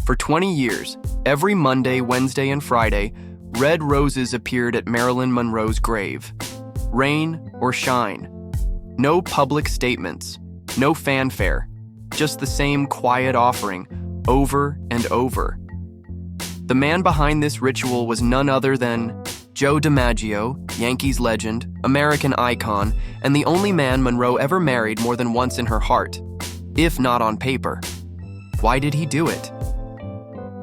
For 20 years, every Monday, Wednesday, and Friday, red roses appeared at Marilyn Monroe's grave. Rain or shine. No public statements, no fanfare, just the same quiet offering, over and over. The man behind this ritual was none other than Joe DiMaggio, Yankees legend, American icon, and the only man Monroe ever married more than once in her heart, if not on paper. Why did he do it?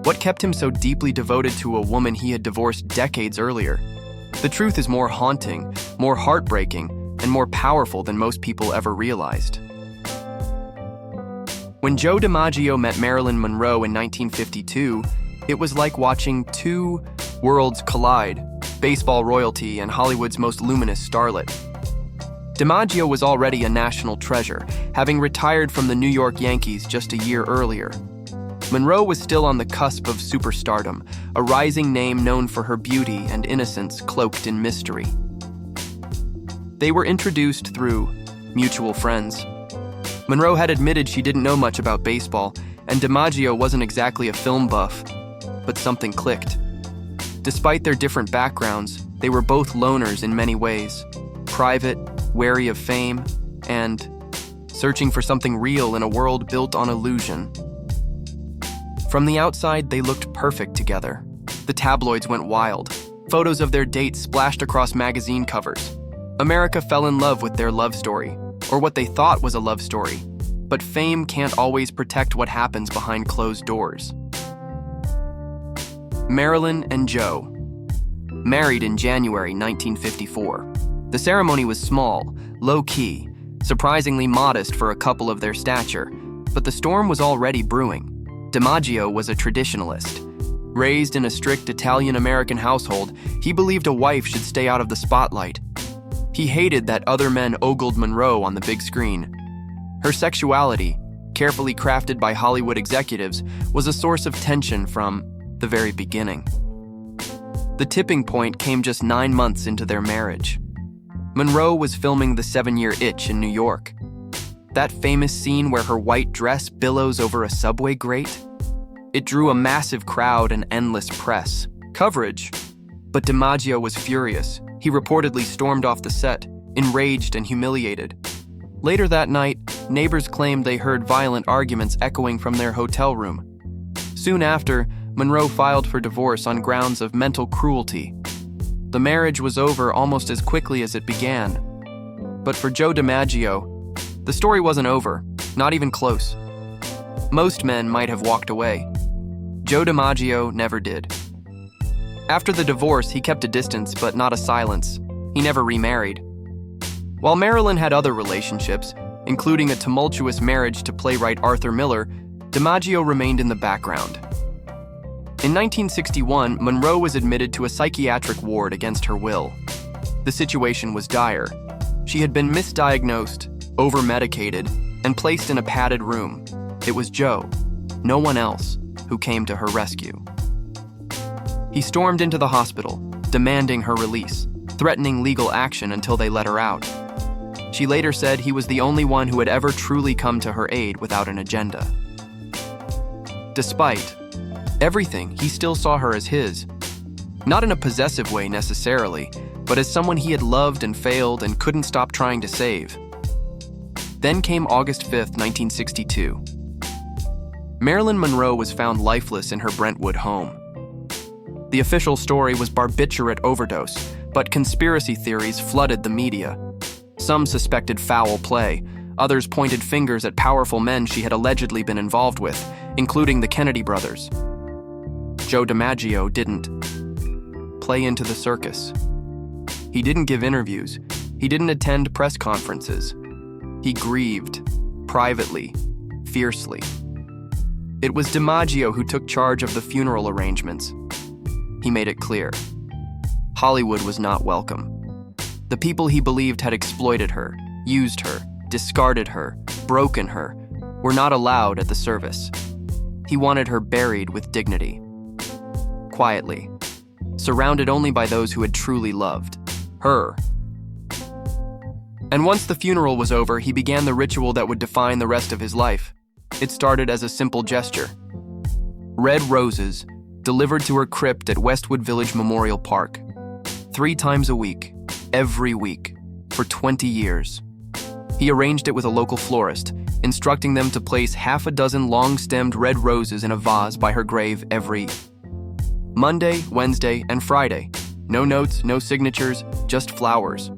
What kept him so deeply devoted to a woman he had divorced decades earlier? The truth is more haunting, more heartbreaking, and more powerful than most people ever realized. When Joe DiMaggio met Marilyn Monroe in 1952, it was like watching two worlds collide, baseball royalty and Hollywood's most luminous starlet. DiMaggio was already a national treasure, having retired from the New York Yankees just a year earlier. Monroe was still on the cusp of superstardom, a rising name known for her beauty and innocence cloaked in mystery. They were introduced through mutual friends. Monroe had admitted she didn't know much about baseball, and DiMaggio wasn't exactly a film buff, but something clicked. Despite their different backgrounds, they were both loners in many ways, private, wary of fame, and searching for something real in a world built on illusion. From the outside, they looked perfect together. The tabloids went wild. Photos of their date splashed across magazine covers. America fell in love with their love story, or what they thought was a love story. But fame can't always protect what happens behind closed doors. Marilyn and Joe. Married in January 1954. The ceremony was small, low-key, surprisingly modest for a couple of their stature, but the storm was already brewing. DiMaggio was a traditionalist. Raised in a strict Italian-American household, he believed a wife should stay out of the spotlight. He hated that other men ogled Monroe on the big screen. Her sexuality, carefully crafted by Hollywood executives, was a source of tension from the very beginning. The tipping point came just 9 months into their marriage. Monroe was filming The 7-Year Itch in New York. That famous scene where her white dress billows over a subway grate? It drew a massive crowd and endless press coverage. But DiMaggio was furious. He reportedly stormed off the set, enraged and humiliated. Later that night, neighbors claimed they heard violent arguments echoing from their hotel room. Soon after, Monroe filed for divorce on grounds of mental cruelty. The marriage was over almost as quickly as it began. But for Joe DiMaggio, the story wasn't over, not even close. Most men might have walked away. Joe DiMaggio never did. After the divorce, he kept a distance, but not a silence. He never remarried. While Marilyn had other relationships, including a tumultuous marriage to playwright Arthur Miller, DiMaggio remained in the background. In 1961, Monroe was admitted to a psychiatric ward against her will. The situation was dire. She had been misdiagnosed, over-medicated, and placed in a padded room. It was Joe, no one else, who came to her rescue. He stormed into the hospital, demanding her release, threatening legal action until they let her out. She later said he was the only one who had ever truly come to her aid without an agenda. Despite everything, he still saw her as his. Not in a possessive way necessarily, but as someone he had loved and failed and couldn't stop trying to save. Then came August 5th, 1962. Marilyn Monroe was found lifeless in her Brentwood home. The official story was barbiturate overdose, but conspiracy theories flooded the media. Some suspected foul play, others pointed fingers at powerful men she had allegedly been involved with, including the Kennedy brothers. Joe DiMaggio didn't play into the circus. He didn't give interviews. He didn't attend press conferences. He grieved, privately, fiercely. It was DiMaggio who took charge of the funeral arrangements. He made it clear. Hollywood was not welcome. The people he believed had exploited her, used her, discarded her, broken her, were not allowed at the service. He wanted her buried with dignity. Quietly, surrounded only by those who had truly loved her. And once the funeral was over, he began the ritual that would define the rest of his life. It started as a simple gesture. red roses, delivered to her crypt at Westwood Village Memorial Park. 3 times a week, every week, for 20 years. He arranged it with a local florist, instructing them to place half a dozen long-stemmed red roses in a vase by her grave every Monday, Wednesday, and Friday. No notes, no signatures, just flowers.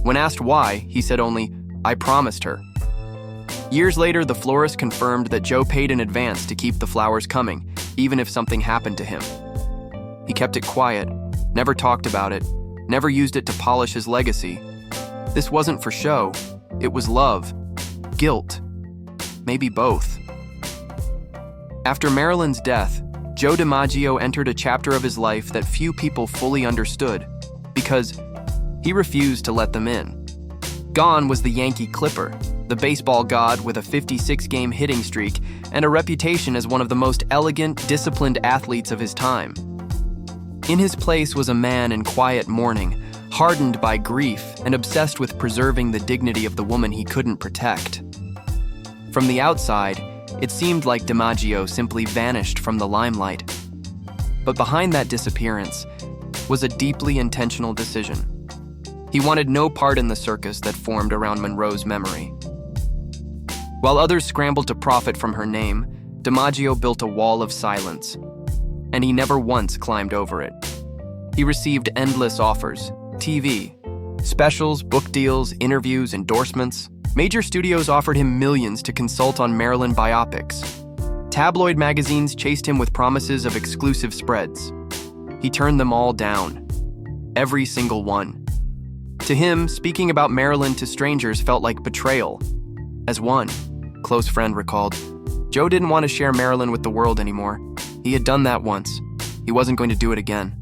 When asked why, he said only, "I promised her." Years later, the florist confirmed that Joe paid in advance to keep the flowers coming, even if something happened to him. He kept it quiet, never talked about it, never used it to polish his legacy. This wasn't for show, it was love, guilt, maybe both. After Marilyn's death, Joe DiMaggio entered a chapter of his life that few people fully understood, because he refused to let them in. Gone was the Yankee Clipper, the baseball god with a 56-game hitting streak and a reputation as one of the most elegant, disciplined athletes of his time. In his place was a man in quiet mourning, hardened by grief and obsessed with preserving the dignity of the woman he couldn't protect. From the outside, it seemed like DiMaggio simply vanished from the limelight. But behind that disappearance was a deeply intentional decision. He wanted no part in the circus that formed around Monroe's memory. While others scrambled to profit from her name, DiMaggio built a wall of silence, and he never once climbed over it. He received endless offers, TV, specials, book deals, interviews, endorsements. Major studios offered him millions to consult on Marilyn biopics. Tabloid magazines chased him with promises of exclusive spreads. He turned them all down, every single one. To him, speaking about Marilyn to strangers felt like betrayal. As one close friend recalled, Joe didn't want to share Marilyn with the world anymore. He had done that once. He wasn't going to do it again.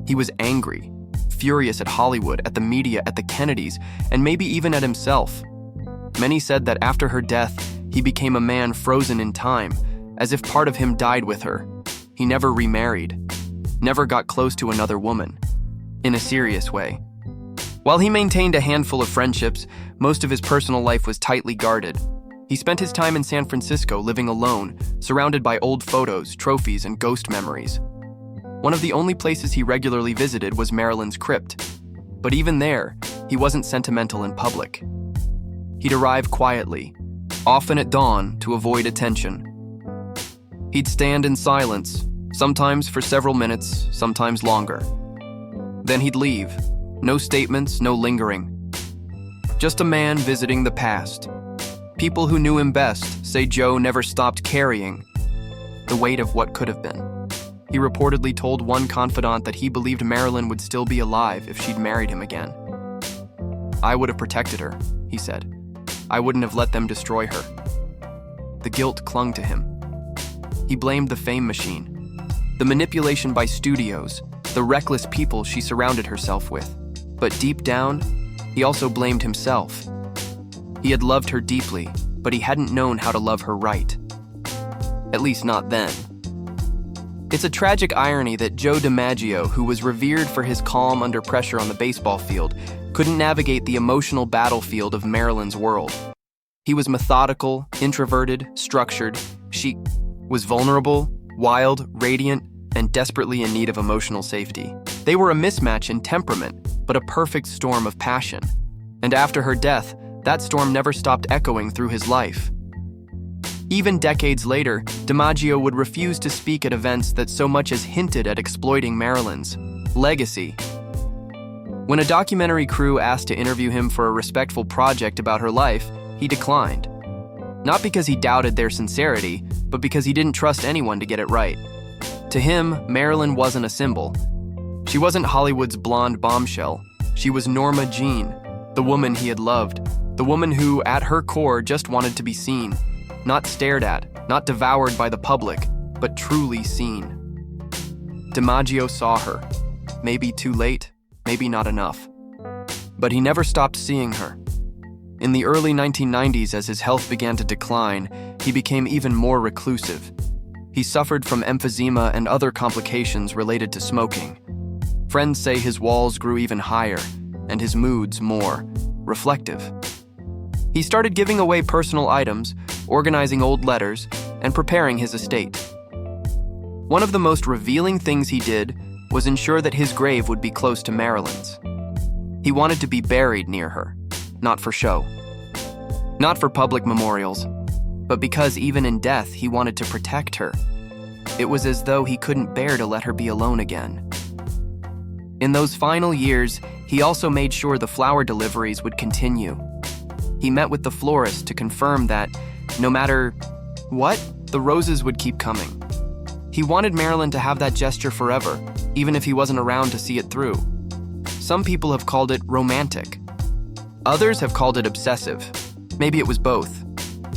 He was angry, furious at Hollywood, at the media, at the Kennedys, and maybe even at himself. Many said that after her death, he became a man frozen in time, as if part of him died with her. He never remarried, never got close to another woman, in a serious way. While he maintained a handful of friendships, most of his personal life was tightly guarded. He spent his time in San Francisco living alone, surrounded by old photos, trophies, and ghost memories. One of the only places he regularly visited was Marilyn's crypt. But even there, he wasn't sentimental in public. He'd arrive quietly, often at dawn to avoid attention. He'd stand in silence, sometimes for several minutes, sometimes longer. Then he'd leave. No statements, no lingering. Just a man visiting the past. People who knew him best say Joe never stopped carrying the weight of what could have been. He reportedly told one confidant that he believed Marilyn would still be alive if she'd married him again. "I would have protected her," he said. "I wouldn't have let them destroy her." The guilt clung to him. He blamed the fame machine, the manipulation by studios, the reckless people she surrounded herself with. But deep down, he also blamed himself. He had loved her deeply, but he hadn't known how to love her right. At least not then. It's a tragic irony that Joe DiMaggio, who was revered for his calm under pressure on the baseball field, couldn't navigate the emotional battlefield of Marilyn's world. He was methodical, introverted, structured. She was vulnerable, wild, radiant, and desperately in need of emotional safety. They were a mismatch in temperament, but a perfect storm of passion. And after her death, that storm never stopped echoing through his life. Even decades later, DiMaggio would refuse to speak at events that so much as hinted at exploiting Marilyn's legacy. When a documentary crew asked to interview him for a respectful project about her life, he declined. Not because he doubted their sincerity, but because he didn't trust anyone to get it right. To him, Marilyn wasn't a symbol. She wasn't Hollywood's blonde bombshell. She was Norma Jean, the woman he had loved, the woman who, at her core, just wanted to be seen. Not stared at, not devoured by the public, but truly seen. DiMaggio saw her. Maybe too late, maybe not enough. But he never stopped seeing her. In the early 1990s, as his health began to decline, he became even more reclusive. He suffered from emphysema and other complications related to smoking. Friends say his walls grew even higher, and his moods more reflective. He started giving away personal items, organizing old letters, and preparing his estate. One of the most revealing things he did was ensure that his grave would be close to Marilyn's. He wanted to be buried near her, not for show. Not for public memorials, but because even in death he wanted to protect her. It was as though he couldn't bear to let her be alone again. In those final years, he also made sure the flower deliveries would continue. He met with the florist to confirm that, no matter what, the roses would keep coming. He wanted Marilyn to have that gesture forever, even if he wasn't around to see it through. Some people have called it romantic. Others have called it obsessive. Maybe it was both.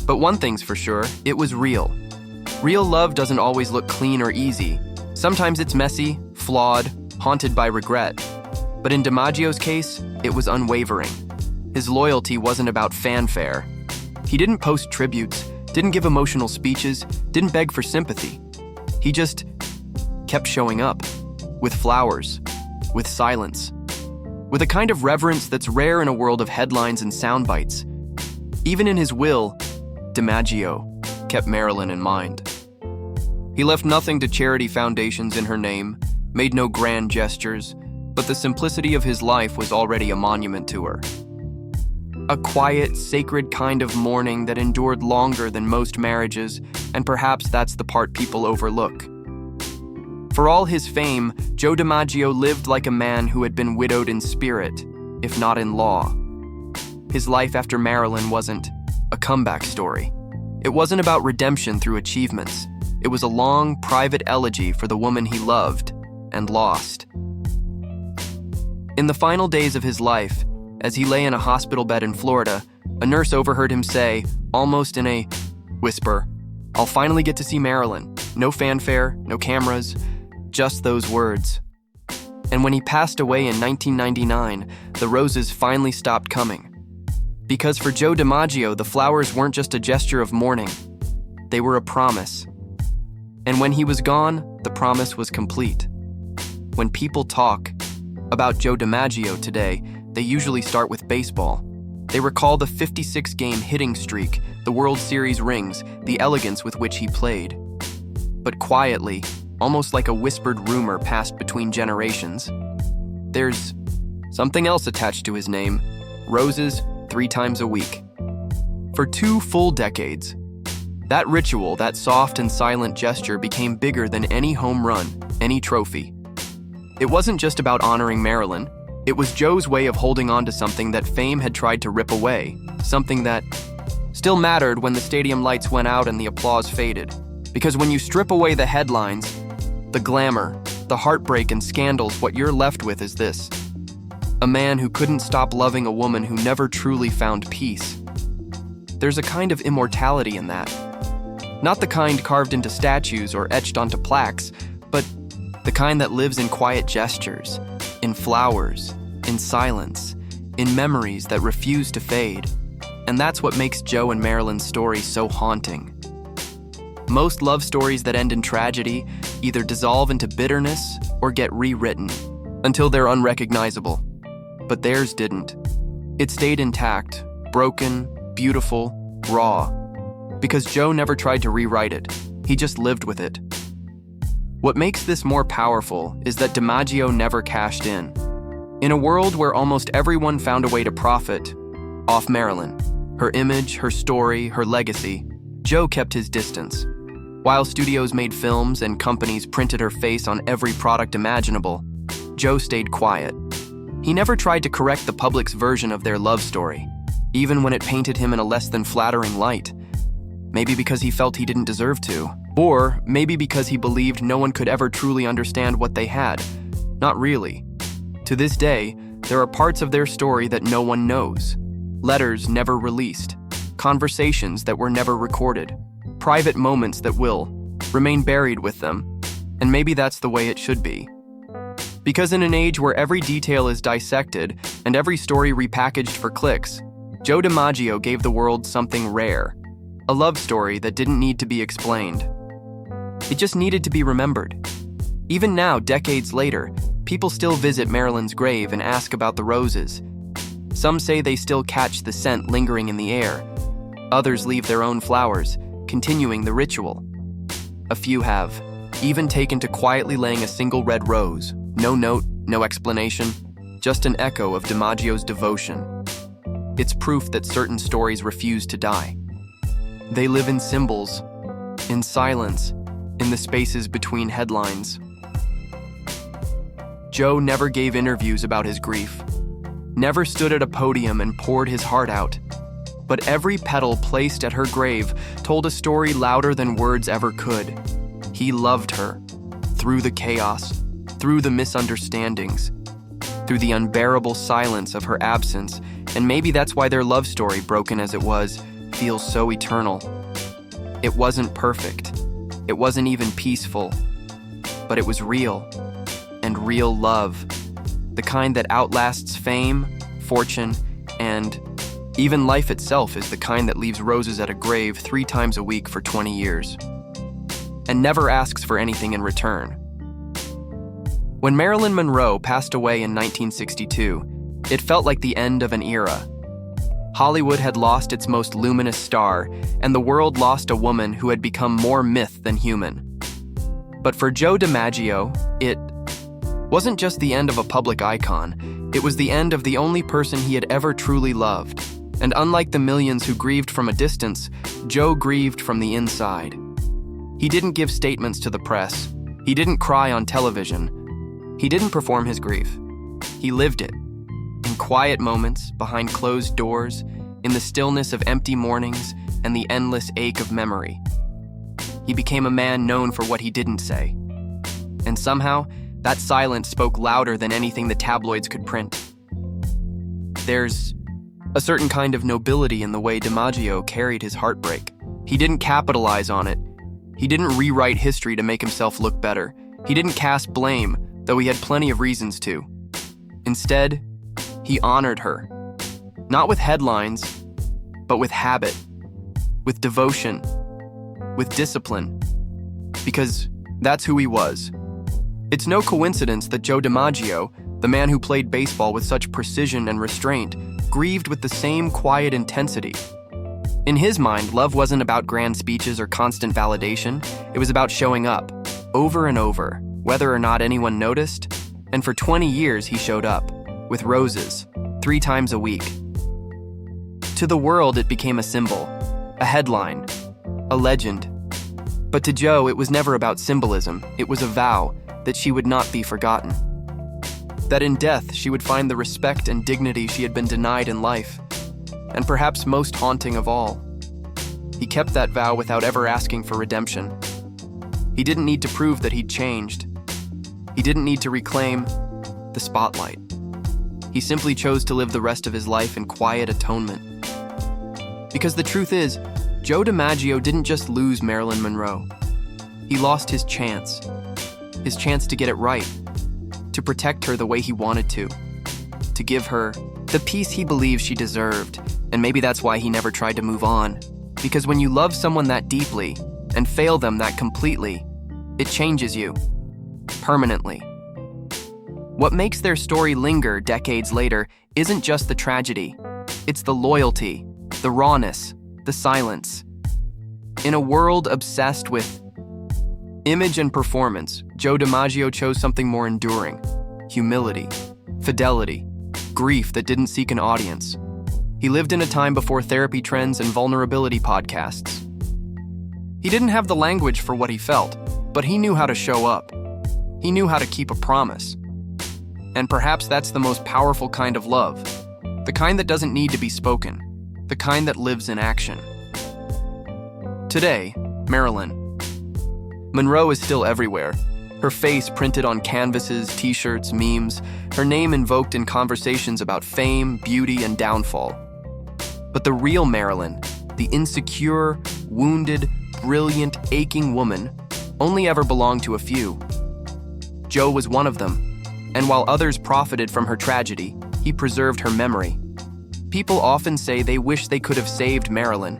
But one thing's for sure, it was real. Real love doesn't always look clean or easy. Sometimes it's messy, flawed, haunted by regret. But in DiMaggio's case, it was unwavering. His loyalty wasn't about fanfare. He didn't post tributes, didn't give emotional speeches, didn't beg for sympathy. He just kept showing up, with flowers, with silence, with a kind of reverence that's rare in a world of headlines and sound bites. Even in his will, DiMaggio kept Marilyn in mind. He left nothing to charity foundations in her name, made no grand gestures, but the simplicity of his life was already a monument to her. A quiet, sacred kind of mourning that endured longer than most marriages, and perhaps that's the part people overlook. For all his fame, Joe DiMaggio lived like a man who had been widowed in spirit, if not in law. His life after Marilyn wasn't a comeback story. It wasn't about redemption through achievements. It was a long, private elegy for the woman he loved and lost. In the final days of his life, as he lay in a hospital bed in Florida, a nurse overheard him say, almost in a whisper, "I'll finally get to see Marilyn. No fanfare, no cameras, just those words." And when he passed away in 1999, the roses finally stopped coming. Because for Joe DiMaggio, the flowers weren't just a gesture of mourning. They were a promise. And when he was gone, the promise was complete. When people talk about Joe DiMaggio today, they usually start with baseball. They recall the 56-game hitting streak, the World Series rings, the elegance with which he played. But quietly, almost like a whispered rumor passed between generations, there's something else attached to his name: roses 3 times a week. For 2 full decades, that ritual, that soft and silent gesture, became bigger than any home run, any trophy. It wasn't just about honoring Marilyn. It was Joe's way of holding on to something that fame had tried to rip away, something that still mattered when the stadium lights went out and the applause faded. Because when you strip away the headlines, the glamour, the heartbreak and scandals, what you're left with is this: a man who couldn't stop loving a woman who never truly found peace. There's a kind of immortality in that. Not the kind carved into statues or etched onto plaques, but the kind that lives in quiet gestures, in flowers, in silence, in memories that refuse to fade. And that's what makes Joe and Marilyn's story so haunting. Most love stories that end in tragedy either dissolve into bitterness or get rewritten until they're unrecognizable. But theirs didn't. It stayed intact, broken, beautiful, raw. Because Joe never tried to rewrite it. He just lived with it. What makes this more powerful is that DiMaggio never cashed in. In a world where almost everyone found a way to profit off Marilyn, her image, her story, her legacy, Joe kept his distance. While studios made films and companies printed her face on every product imaginable, Joe stayed quiet. He never tried to correct the public's version of their love story, even when it painted him in a less than flattering light. Maybe because he felt he didn't deserve to. Or maybe because he believed no one could ever truly understand what they had. Not really. To this day, there are parts of their story that no one knows. Letters never released. Conversations that were never recorded. Private moments that will remain buried with them. And maybe that's the way it should be. Because in an age where every detail is dissected and every story repackaged for clicks, Joe DiMaggio gave the world something rare. A love story that didn't need to be explained. It just needed to be remembered. Even now, decades later, people still visit Marilyn's grave and ask about the roses. Some say they still catch the scent lingering in the air. Others leave their own flowers, continuing the ritual. A few have even taken to quietly laying a single red rose. No note, no explanation, just an echo of DiMaggio's devotion. It's proof that certain stories refuse to die. They live in symbols, in silence, in the spaces between headlines. Joe never gave interviews about his grief, never stood at a podium and poured his heart out. But every petal placed at her grave told a story louder than words ever could. He loved her, through the chaos, through the misunderstandings, through the unbearable silence of her absence, and maybe that's why their love story, broken as it was, feels so eternal. It wasn't perfect. It wasn't even peaceful, but it was real, and real love, the kind that outlasts fame, fortune, and even life itself is the kind that leaves roses at a grave 3 times a week for 20 years, and never asks for anything in return. When Marilyn Monroe passed away in 1962, it felt like the end of an era. Hollywood had lost its most luminous star, and the world lost a woman who had become more myth than human. But for Joe DiMaggio, it wasn't just the end of a public icon, it was the end of the only person he had ever truly loved. And unlike the millions who grieved from a distance, Joe grieved from the inside. He didn't give statements to the press. He didn't cry on television. He didn't perform his grief. He lived it. In quiet moments, behind closed doors, in the stillness of empty mornings, and the endless ache of memory. He became a man known for what he didn't say. And somehow, that silence spoke louder than anything the tabloids could print. There's a certain kind of nobility in the way DiMaggio carried his heartbreak. He didn't capitalize on it. He didn't rewrite history to make himself look better. He didn't cast blame, though he had plenty of reasons to. Instead, he honored her. Not with headlines, but with habit, with devotion, with discipline. Because that's who he was. It's no coincidence that Joe DiMaggio, the man who played baseball with such precision and restraint, grieved with the same quiet intensity. In his mind, love wasn't about grand speeches or constant validation. It was about showing up, over and over, whether or not anyone noticed. And for 20 years, he showed up, with roses, 3 times a week. To the world, it became a symbol, a headline, a legend. But to Joe, it was never about symbolism. It was a vow that she would not be forgotten. That in death, she would find the respect and dignity she had been denied in life. And perhaps most haunting of all, he kept that vow without ever asking for redemption. He didn't need to prove that he'd changed. He didn't need to reclaim the spotlight. He simply chose to live the rest of his life in quiet atonement. Because the truth is, Joe DiMaggio didn't just lose Marilyn Monroe. He lost his chance to get it right, to protect her the way he wanted to give her the peace he believed she deserved. And maybe that's why he never tried to move on. Because when you love someone that deeply and fail them that completely, it changes you, permanently. What makes their story linger decades later isn't just the tragedy. It's the loyalty, the rawness, the silence. In a world obsessed with image and performance, Joe DiMaggio chose something more enduring: humility, fidelity, grief that didn't seek an audience. He lived in a time before therapy trends and vulnerability podcasts. He didn't have the language for what he felt, but he knew how to show up. He knew how to keep a promise. And perhaps that's the most powerful kind of love, the kind that doesn't need to be spoken, the kind that lives in action. Today, Marilyn Monroe is still everywhere. Her face printed on canvases, t-shirts, memes, her name invoked in conversations about fame, beauty, and downfall. But the real Marilyn, the insecure, wounded, brilliant, aching woman, only ever belonged to a few. Joe was one of them, and while others profited from her tragedy, he preserved her memory. People often say they wish they could have saved Marilyn.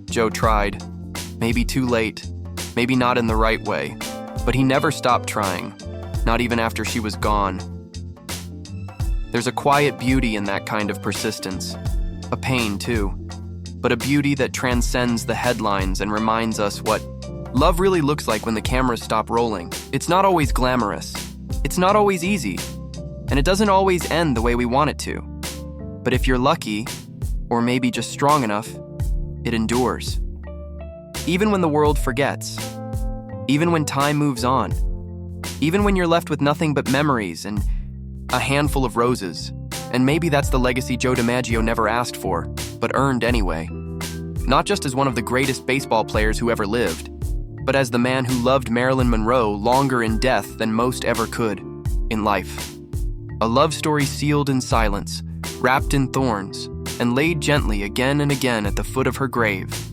Joe tried. Maybe too late, maybe not in the right way, but he never stopped trying, not even after she was gone. There's a quiet beauty in that kind of persistence, a pain too, but a beauty that transcends the headlines and reminds us what love really looks like when the cameras stop rolling. It's not always glamorous. It's not always easy. And it doesn't always end the way we want it to. But if you're lucky, or maybe just strong enough, it endures. Even when the world forgets. Even when time moves on. Even when you're left with nothing but memories and a handful of roses. And maybe that's the legacy Joe DiMaggio never asked for, but earned anyway. Not just as one of the greatest baseball players who ever lived, but as the man who loved Marilyn Monroe longer in death than most ever could in life. A love story sealed in silence, wrapped in thorns, and laid gently again and again at the foot of her grave.